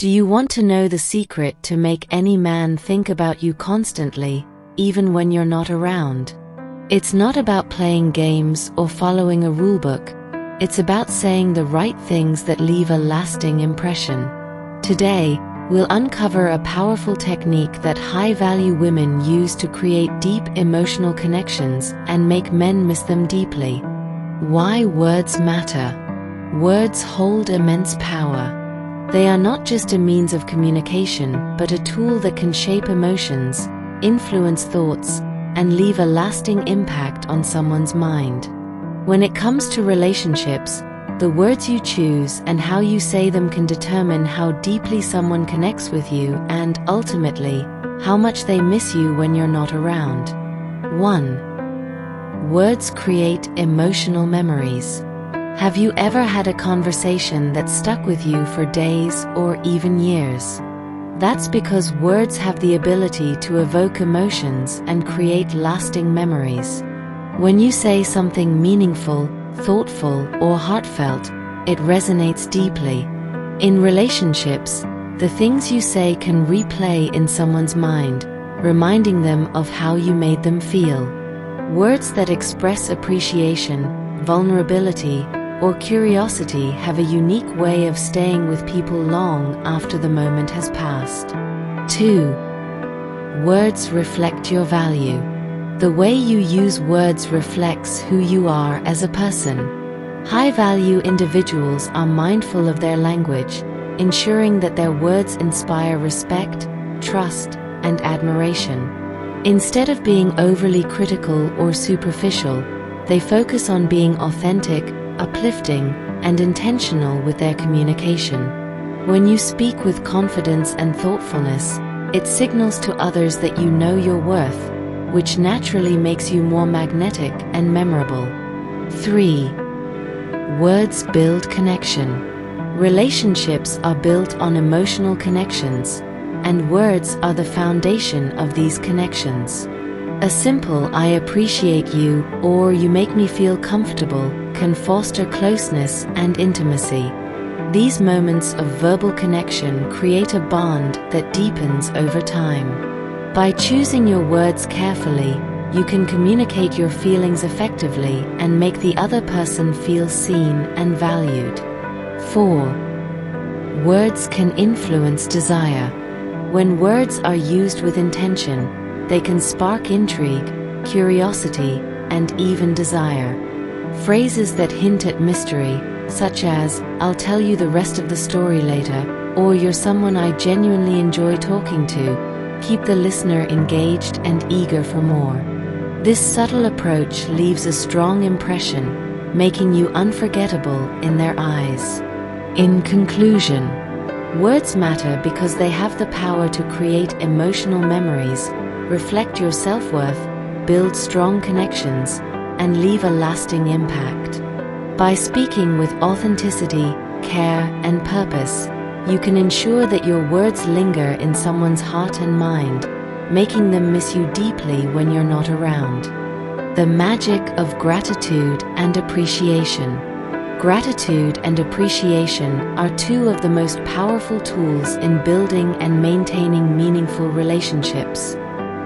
Do you want to know the secret to make any man think about you constantly, even when you're not around? It's not about playing games or following a rulebook. It's about saying the right things that leave a lasting impression. Today, we'll uncover a powerful technique that high-value women use to create deep emotional connections and make men miss them deeply. Why words matter. Words hold immense power. They are not just a means of communication, but a tool that can shape emotions, influence thoughts, and leave a lasting impact on someone's mind. When it comes to relationships, the words you choose and how you say them can determine how deeply someone connects with you and, ultimately, how much they miss you when you're not around. 1. Words create emotional memories. Have you ever had a conversation that stuck with you for days or even years? That's because words have the ability to evoke emotions and create lasting memories. When you say something meaningful, thoughtful, or heartfelt, it resonates deeply. In relationships, the things you say can replay in someone's mind, reminding them of how you made them feel. Words that express appreciation, vulnerability, or curiosity have a unique way of staying with people long after the moment has passed. 2. Words reflect your value. The way you use words reflects who you are as a person. High-value individuals are mindful of their language, ensuring that their words inspire respect, trust, and admiration. Instead of being overly critical or superficial, they focus on being authentic, uplifting, and intentional with their communication. When you speak with confidence and thoughtfulness, it signals to others that you know your worth, which naturally makes you more magnetic and memorable. 3. Words build connection. Relationships are built on emotional connections, and words are the foundation of these connections. A simple "I appreciate you" or "you make me feel comfortable" can foster closeness and intimacy. These moments of verbal connection create a bond that deepens over time. By choosing your words carefully, you can communicate your feelings effectively and make the other person feel seen and valued. 4. Words can influence desire. When words are used with intention, they can spark intrigue, curiosity, and even desire. Phrases that hint at mystery, such as, "I'll tell you the rest of the story later," or "You're someone I genuinely enjoy talking to," keep the listener engaged and eager for more. This subtle approach leaves a strong impression, making you unforgettable in their eyes. In conclusion, words matter because they have the power to create emotional memories, reflect your self-worth, build strong connections, and leave a lasting impact. By speaking with authenticity, care, and purpose, you can ensure that your words linger in someone's heart and mind, making them miss you deeply when you're not around. The magic of gratitude and appreciation. Gratitude and appreciation are two of the most powerful tools in building and maintaining meaningful relationships.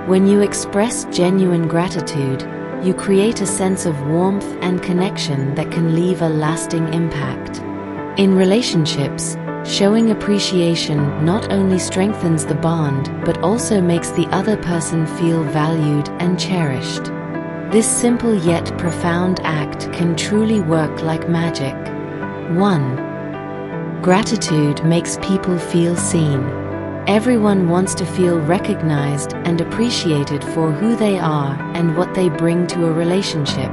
When you express genuine gratitude, you create a sense of warmth and connection that can leave a lasting impact. In relationships, showing appreciation not only strengthens the bond but also makes the other person feel valued and cherished. This simple yet profound act can truly work like magic. 1. Gratitude makes people feel seen. Everyone wants to feel recognized and appreciated for who they are and what they bring to a relationship.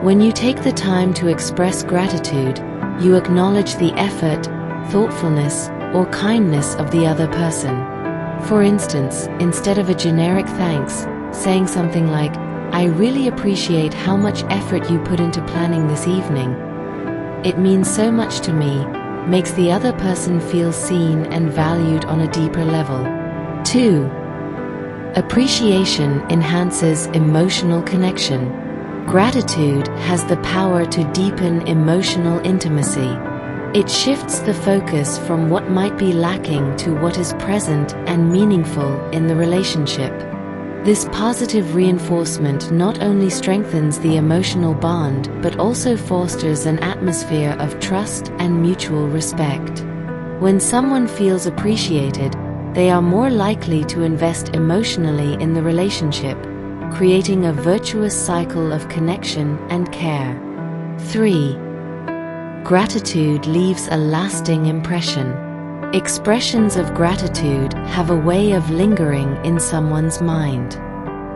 When you take the time to express gratitude, you acknowledge the effort, thoughtfulness, or kindness of the other person. For instance, instead of a generic thanks, saying something like, "I really appreciate how much effort you put into planning this evening. It means so much to me," makes the other person feel seen and valued on a deeper level. 2. Appreciation enhances emotional connection. Gratitude has the power to deepen emotional intimacy. It shifts the focus from what might be lacking to what is present and meaningful in the relationship. This positive reinforcement not only strengthens the emotional bond but also fosters an atmosphere of trust and mutual respect. When someone feels appreciated, they are more likely to invest emotionally in the relationship, creating a virtuous cycle of connection and care. 3. Gratitude leaves a lasting impression. Expressions of gratitude have a way of lingering in someone's mind.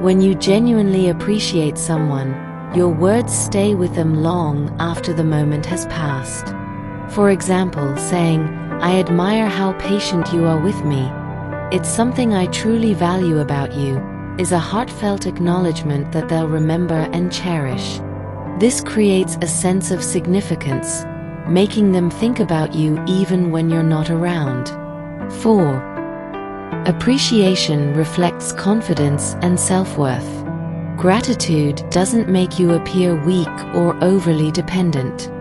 When you genuinely appreciate someone, your words stay with them long after the moment has passed. For example, saying, "I admire how patient you are with me. It's something I truly value about you," is a heartfelt acknowledgement that they'll remember and cherish. This creates a sense of significance, making them think about you even when you're not around. 4. Appreciation reflects confidence and self-worth. Gratitude doesn't make you appear weak or overly dependent.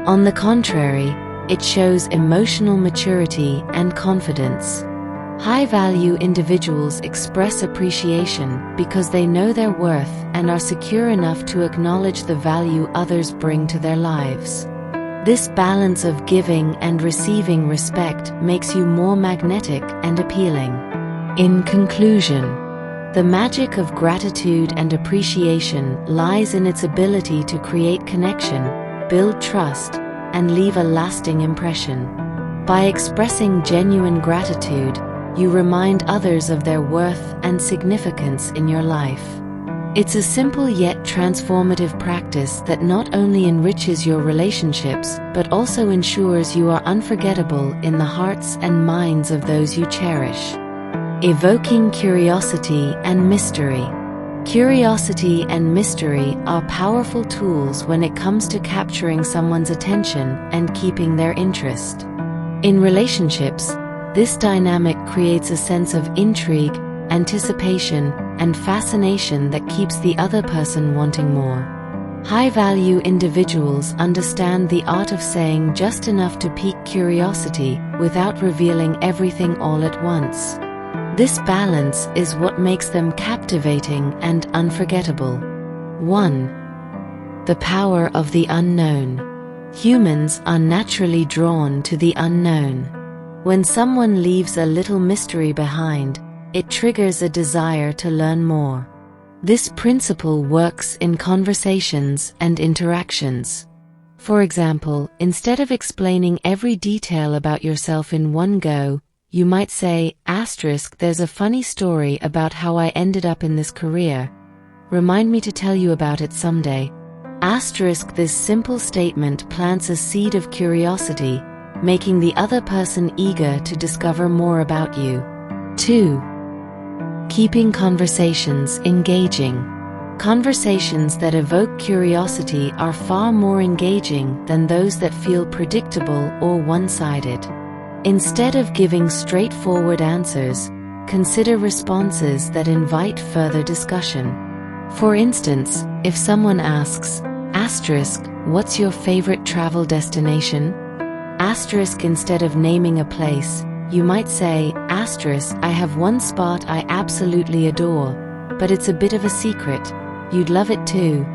On the contrary, it shows emotional maturity and confidence. High-value individuals express appreciation because they know their worth and are secure enough to acknowledge the value others bring to their lives. This balance of giving and receiving respect makes you more magnetic and appealing. In conclusion, the magic of gratitude and appreciation lies in its ability to create connection, build trust, and leave a lasting impression. By expressing genuine gratitude, you remind others of their worth and significance in your life. It's a simple yet transformative practice that not only enriches your relationships but also ensures you are unforgettable in the hearts and minds of those you cherish. Evoking curiosity and mystery. Curiosity and mystery are powerful tools when it comes to capturing someone's attention and keeping their interest. In relationships, this dynamic creates a sense of intrigue, anticipation, and fascination that keeps the other person wanting more. High-value individuals understand the art of saying just enough to pique curiosity without revealing everything all at once. This balance is what makes them captivating and unforgettable. 1. The power of the unknown. Humans are naturally drawn to the unknown. When someone leaves a little mystery behind, it triggers a desire to learn more. This principle works in conversations and interactions. For example, instead of explaining every detail about yourself in one go, you might say, "There's a funny story about how I ended up in this career. Remind me to tell you about it someday." This simple statement plants a seed of curiosity, making the other person eager to discover more about you. 2. Keeping conversations engaging. Conversations that evoke curiosity are far more engaging than those that feel predictable or one-sided. Instead of giving straightforward answers, consider responses that invite further discussion. For instance, if someone asks, "What's your favorite travel destination?" Instead of naming a place, you might say, "I have one spot I absolutely adore, but it's a bit of a secret. You'd love it too."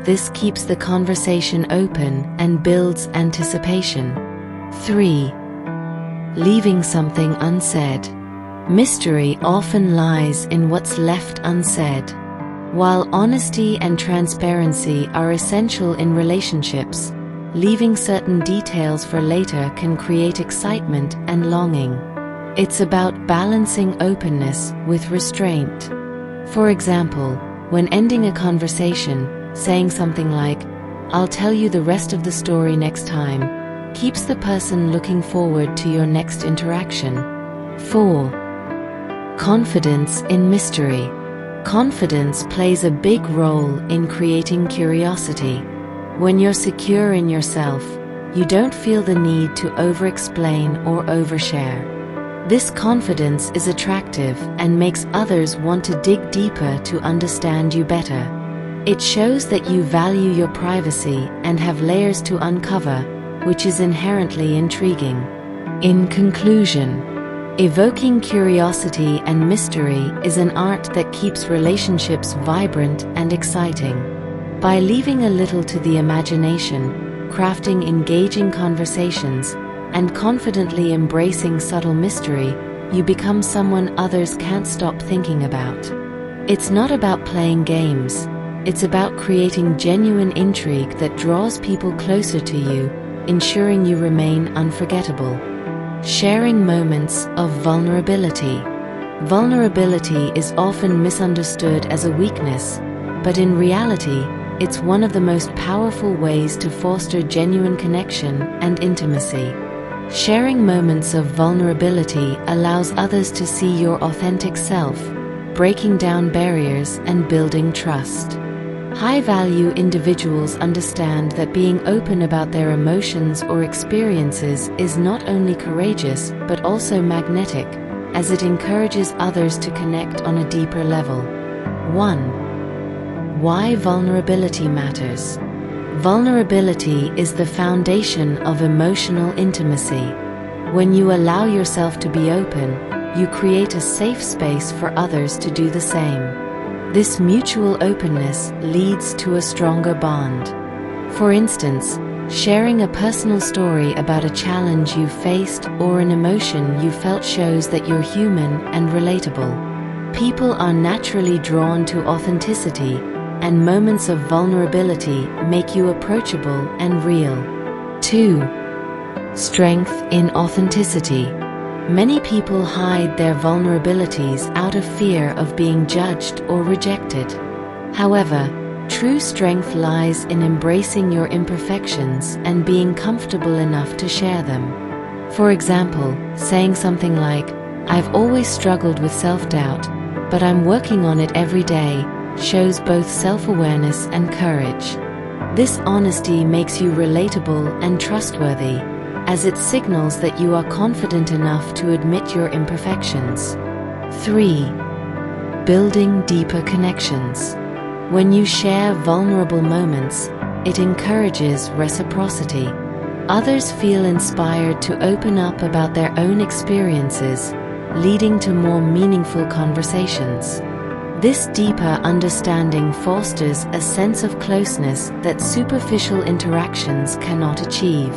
This keeps the conversation open and builds anticipation. 3. Leaving something unsaid. Mystery often lies in what's left unsaid. While honesty and transparency are essential in relationships, leaving certain details for later can create excitement and longing. It's about balancing openness with restraint. For example, when ending a conversation, saying something like, "I'll tell you the rest of the story next time," keeps the person looking forward to your next interaction. 4. Confidence in mystery. Confidence plays a big role in creating curiosity. When you're secure in yourself, you don't feel the need to over-explain or overshare. This confidence is attractive and makes others want to dig deeper to understand you better. It shows that you value your privacy and have layers to uncover, which is inherently intriguing. In conclusion, evoking curiosity and mystery is an art that keeps relationships vibrant and exciting. By leaving a little to the imagination, crafting engaging conversations, and confidently embracing subtle mystery, you become someone others can't stop thinking about. It's not about playing games. It's about creating genuine intrigue that draws people closer to you, ensuring you remain unforgettable. Sharing moments of vulnerability. Vulnerability is often misunderstood as a weakness, but in reality, it's one of the most powerful ways to foster genuine connection and intimacy. Sharing moments of vulnerability allows others to see your authentic self, breaking down barriers and building trust. High-value individuals understand that being open about their emotions or experiences is not only courageous but also magnetic, as it encourages others to connect on a deeper level. 1. Why vulnerability matters. Vulnerability is the foundation of emotional intimacy. When you allow yourself to be open, you create a safe space for others to do the same. This mutual openness leads to a stronger bond. For instance, sharing a personal story about a challenge you faced or an emotion you felt shows that you're human and relatable. People are naturally drawn to authenticity, and moments of vulnerability make you approachable and real. 2. Strength in authenticity. Many people hide their vulnerabilities out of fear of being judged or rejected. However, true strength lies in embracing your imperfections and being comfortable enough to share them. For example, saying something like, "I've always struggled with self-doubt, but I'm working on it every day," shows both self-awareness and courage. This honesty makes you relatable and trustworthy, as it signals that you are confident enough to admit your imperfections. 3. Building deeper connections. When you share vulnerable moments, it encourages reciprocity. Others feel inspired to open up about their own experiences, leading to more meaningful conversations. This deeper understanding fosters a sense of closeness that superficial interactions cannot achieve.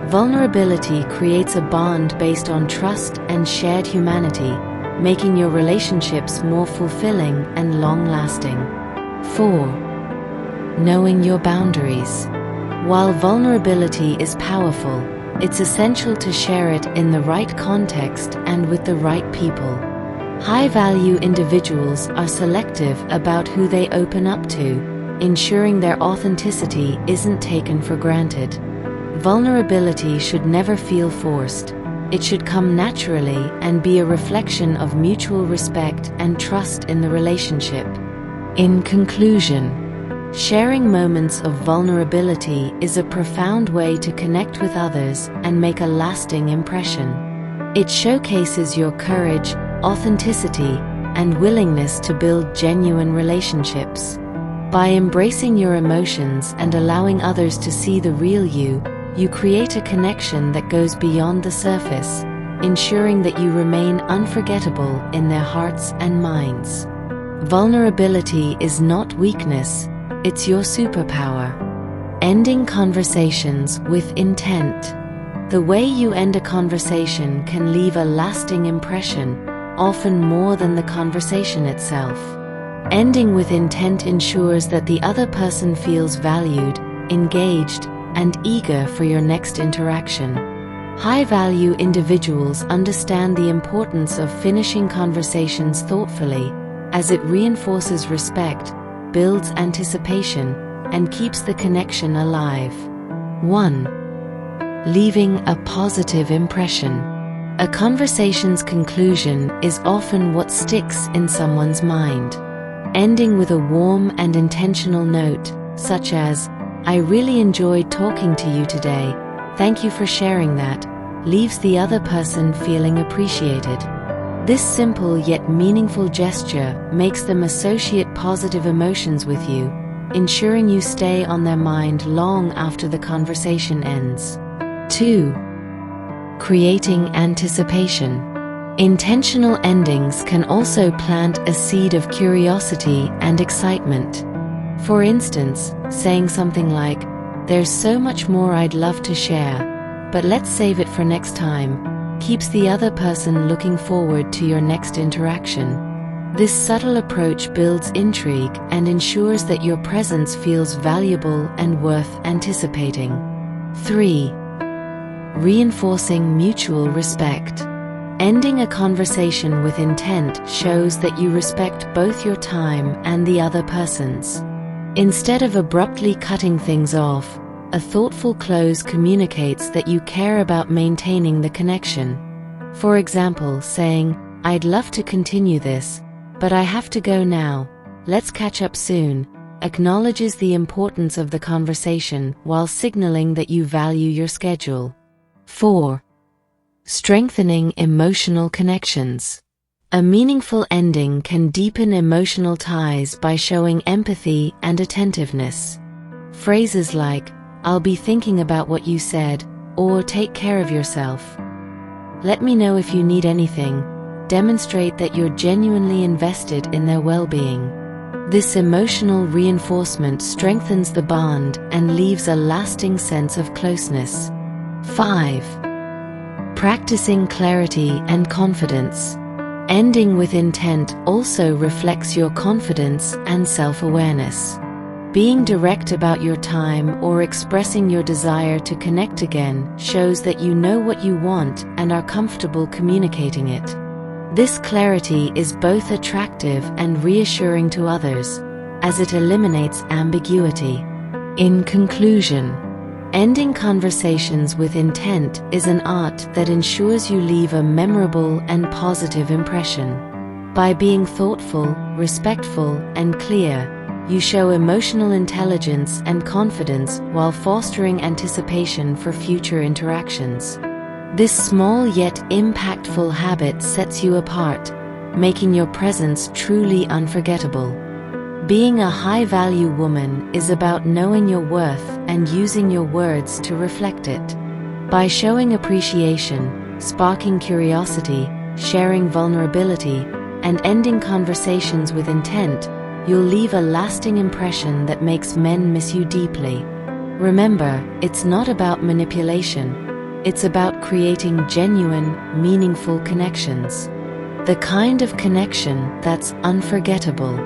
Vulnerability creates a bond based on trust and shared humanity, making your relationships more fulfilling and long-lasting. 4. Knowing your boundaries. While vulnerability is powerful, it's essential to share it in the right context and with the right people. High-value individuals are selective about who they open up to, ensuring their authenticity isn't taken for granted. Vulnerability should never feel forced. It should come naturally and be a reflection of mutual respect and trust in the relationship. In conclusion, sharing moments of vulnerability is a profound way to connect with others and make a lasting impression. It showcases your courage, authenticity, and willingness to build genuine relationships. By embracing your emotions and allowing others to see the real you, you create a connection that goes beyond the surface, ensuring that you remain unforgettable in their hearts and minds. Vulnerability is not weakness, it's your superpower. Ending conversations with intent. The way you end a conversation can leave a lasting impression, often more than the conversation itself. Ending with intent ensures that the other person feels valued, engaged, and eager for your next interaction. High-value individuals understand the importance of finishing conversations thoughtfully, as it reinforces respect, builds anticipation, and keeps the connection alive. 1. Leaving a positive impression. A conversation's conclusion is often what sticks in someone's mind. Ending with a warm and intentional note, such as, "I really enjoyed talking to you today, thank you for sharing that," leaves the other person feeling appreciated. This simple yet meaningful gesture makes them associate positive emotions with you, ensuring you stay on their mind long after the conversation ends. 2. Creating anticipation. Intentional endings can also plant a seed of curiosity and excitement. For instance, saying something like, "There's so much more I'd love to share, but let's save it for next time," keeps the other person looking forward to your next interaction. This subtle approach builds intrigue and ensures that your presence feels valuable and worth anticipating. 3. Reinforcing mutual respect. Ending a conversation with intent shows that you respect both your time and the other person's. Instead of abruptly cutting things off, a thoughtful close communicates that you care about maintaining the connection. For example, saying, "I'd love to continue this, but I have to go now. Let's catch up soon," acknowledges the importance of the conversation while signaling that you value your schedule. 4. Strengthening emotional connections. A meaningful ending can deepen emotional ties by showing empathy and attentiveness. Phrases like, "I'll be thinking about what you said," or "Take care of yourself. Let me know if you need anything," demonstrate that you're genuinely invested in their well-being. This emotional reinforcement strengthens the bond and leaves a lasting sense of closeness. 5. Practicing clarity and confidence. Ending with intent also reflects your confidence and self-awareness. Being direct about your time or expressing your desire to connect again shows that you know what you want and are comfortable communicating it. This clarity is both attractive and reassuring to others, as it eliminates ambiguity. In conclusion, ending conversations with intent is an art that ensures you leave a memorable and positive impression. By being thoughtful, respectful, and clear, you show emotional intelligence and confidence while fostering anticipation for future interactions. This small yet impactful habit sets you apart, making your presence truly unforgettable. Being a high-value woman is about knowing your worth and using your words to reflect it. By showing appreciation, sparking curiosity, sharing vulnerability, and ending conversations with intent, you'll leave a lasting impression that makes men miss you deeply. Remember, it's not about manipulation. It's about creating genuine, meaningful connections. The kind of connection that's unforgettable.